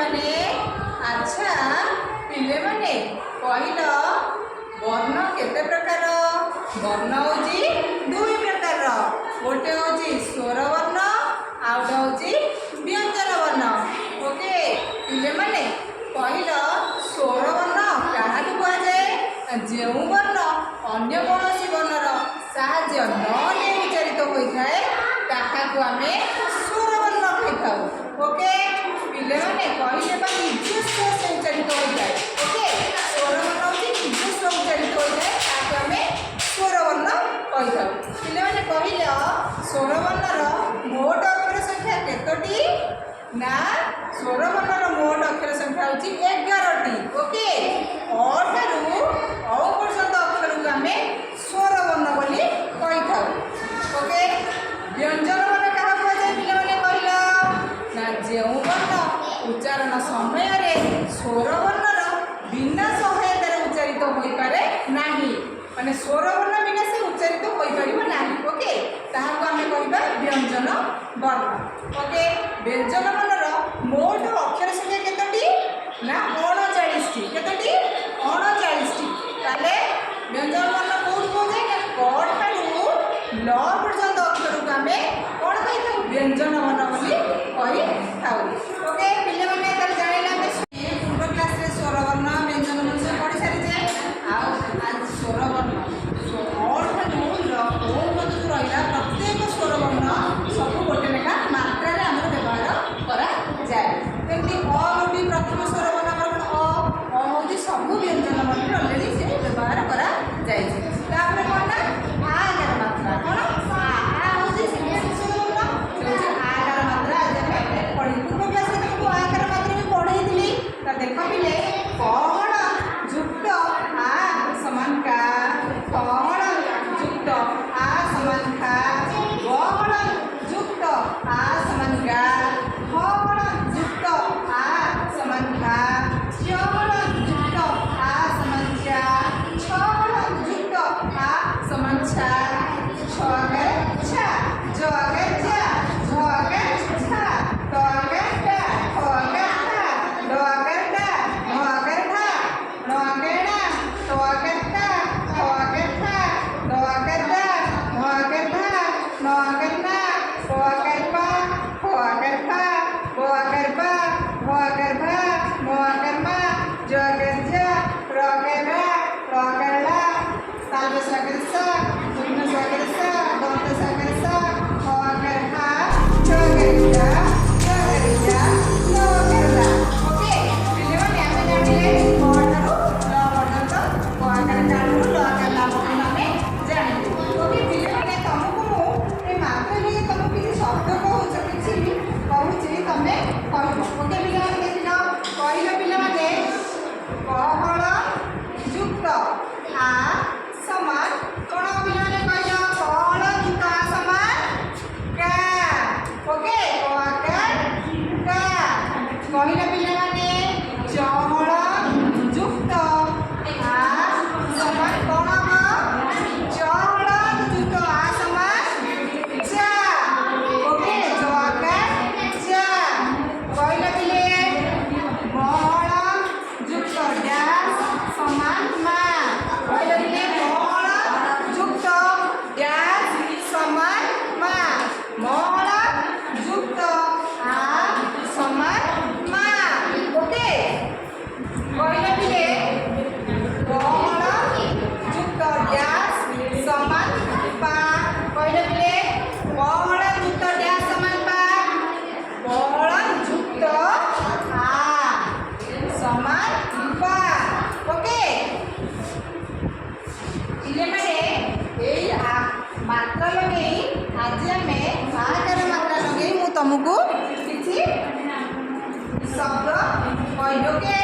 माने अच्छा पिले माने कहल वर्ण केते प्रकार वर्ण होची दुई प्रकार गोटे होची स्वर वर्ण आउटा होची व्यंजन वर्ण ओके पिले माने कहल स्वर वर्ण क्या कह जाए जो वर्ण अन्य कौन वर्णर साहाय्य न उच्चारित होता है ताहाकु आमे स्वर वर्ण कही ओके पिले माने कहले बा निजस्व से उच्चारित होता है ओके स्वर वर्ण होची निजस्व उच्चारित होता है ताहाकु आमे स्वर वर्ण कही पिले माने कहले स्वर वर्णर मोट अक्षर संख्या केतोटी ना स्वर वर्णर मोट अक्षर संख्या होची 11टी ओके और ठारू औ पर्यंत अक्षर को आमे स्वर वर्ण बोली कही ओके व्यंजन वर्ण क्या कह जाए पिले माने कहला ना जो वर्ण उच्चारण समय रे स्वर वर्णर बिना सहायता उच्चारित हो पारे नाही माने स्वर वर्ण बिना से उच्चारित हो परिबो नाही ओके ताहाको आमे कहबा व्यंजन वर्ण ओके व्यंजन वर्णर मोट अक्षर संख्या केतोटी ना 39 टी केतोटी 39 टी ताले व्यंजन वर्ण कोन को जाय क ठारू ल पर्यंत अक्षर को आमे कोन कहि था व्यंजन वर्ण बोली कहि थाउ ओके पिले माने तर जानिला के पूर्व क्लास रे स्वर वर्ण व्यंजन वर्ण से पढि सारि जे आ आज स्वर वर्ण और ठारू ल कोन पद जो रहिला प्रत्येक स्वर वर्ण सब गोटे लेखा मात्रा रे हमर व्यवहार करा जाय तेमति अ गोटी प्रथम स्वर वर्ण हमर अ होची सब व्यंजन वर्ण रे ऑलरेडी से व्यवहार करा जाय छै तापर कोन ना आ आकार मात्रा कोन आ होची सेकेंड स्वर वर्ण से आकार मात्रा आज हम पढी पूर्व क्लास रे तुमको आकार मात्रा भी पढाई दिली त देखो पिले कण युक्त आ समान का कण युक्त आ समान का गण युक्त आ समान का हण युक्त आ समान का चण युक्त आ समान चा छण युक्त आ समान छा छगे छा जगे जा झगे छा तगे टा खगे था डगे टा भगे था नगे ना तगे ता खगे था डगे ता भगे था नगे ना पगे पा खगे पा भगे पा भगे भा मगे मा जगे जा रगे रा रगे ला तालबे सगे सा दुन सगे सा दंत सगे सा खगे हा जगे जा जगे जा नगे ला ओके पिले माने आमे जानिले कोठारो ल पर्यंत कोआकार चालू लगे ला बोली नामे जानिले ओके पिले माने तुमको ए मात्र लिए तुम किसी शब्द कहउछ किछि कहउछि तमे कहबो ओके पिले माने देखिलो कहलो पिले माने कहल युक्त आ समान कोन पिले माने कहलो कहल युक्त आ समान का ओके कोआकार का कहलो पिले माने चहल युक्त आ समान कोन हो चहल युक्त आ समान जा ओके जोआकार जा कहलो पिले महल युक्त डैश समान मा कहलो पिले महल युक्त डैश समान मा महल युक्त आ समान मा ओके कहलो पिले महल युक्त डैश समान पा कहलो पिले महल युक्त डैश समान पा महल युक्त आ समान पा ओके पिले माने एई मात्रा लगे आज आमे आकार मात्रा लगे मु तुमको किछि शब्द कहि ओके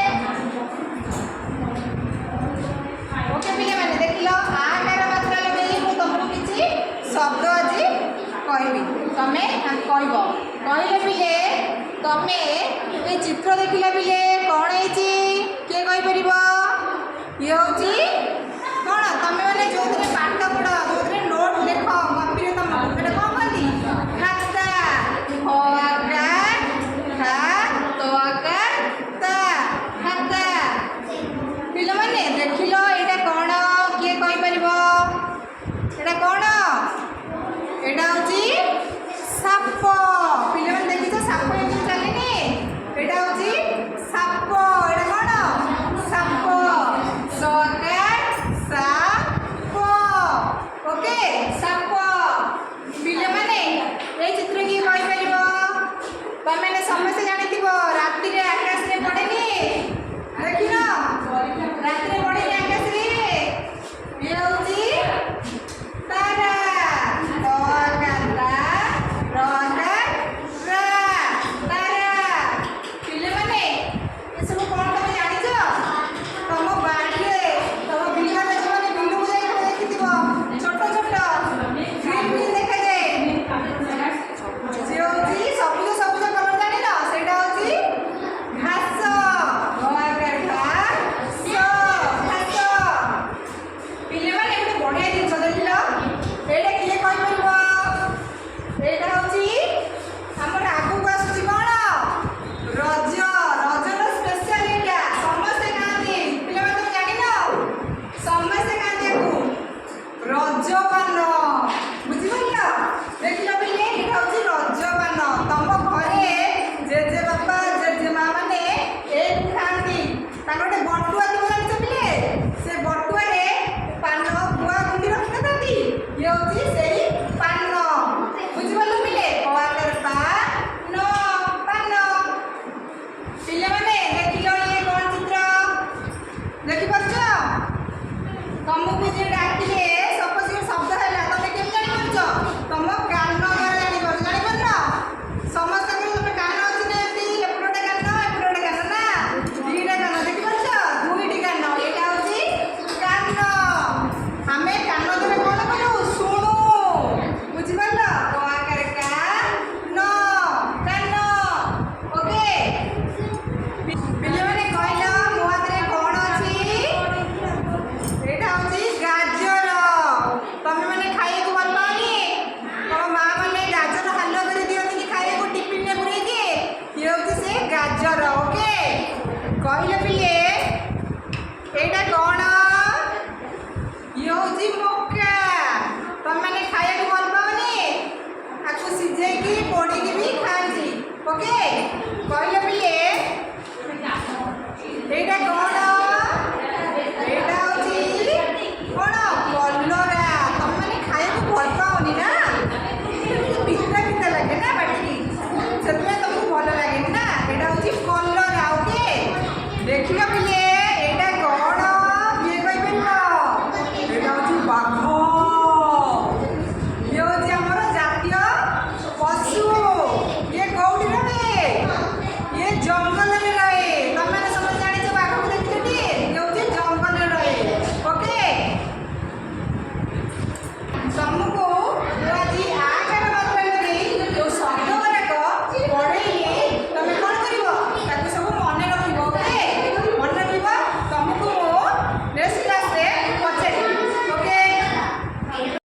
ओके पिले माने देखिलो आकार मात्रा लगे मु तुमको किछि शब्द आज कहबी तमे कहबो कहले पिले तमे ए चित्र देखिला पिले कोन हेची के कहि परिबो ये होची कोन तमे माने जोथरे पाठ पढ जोथरे नोट लेख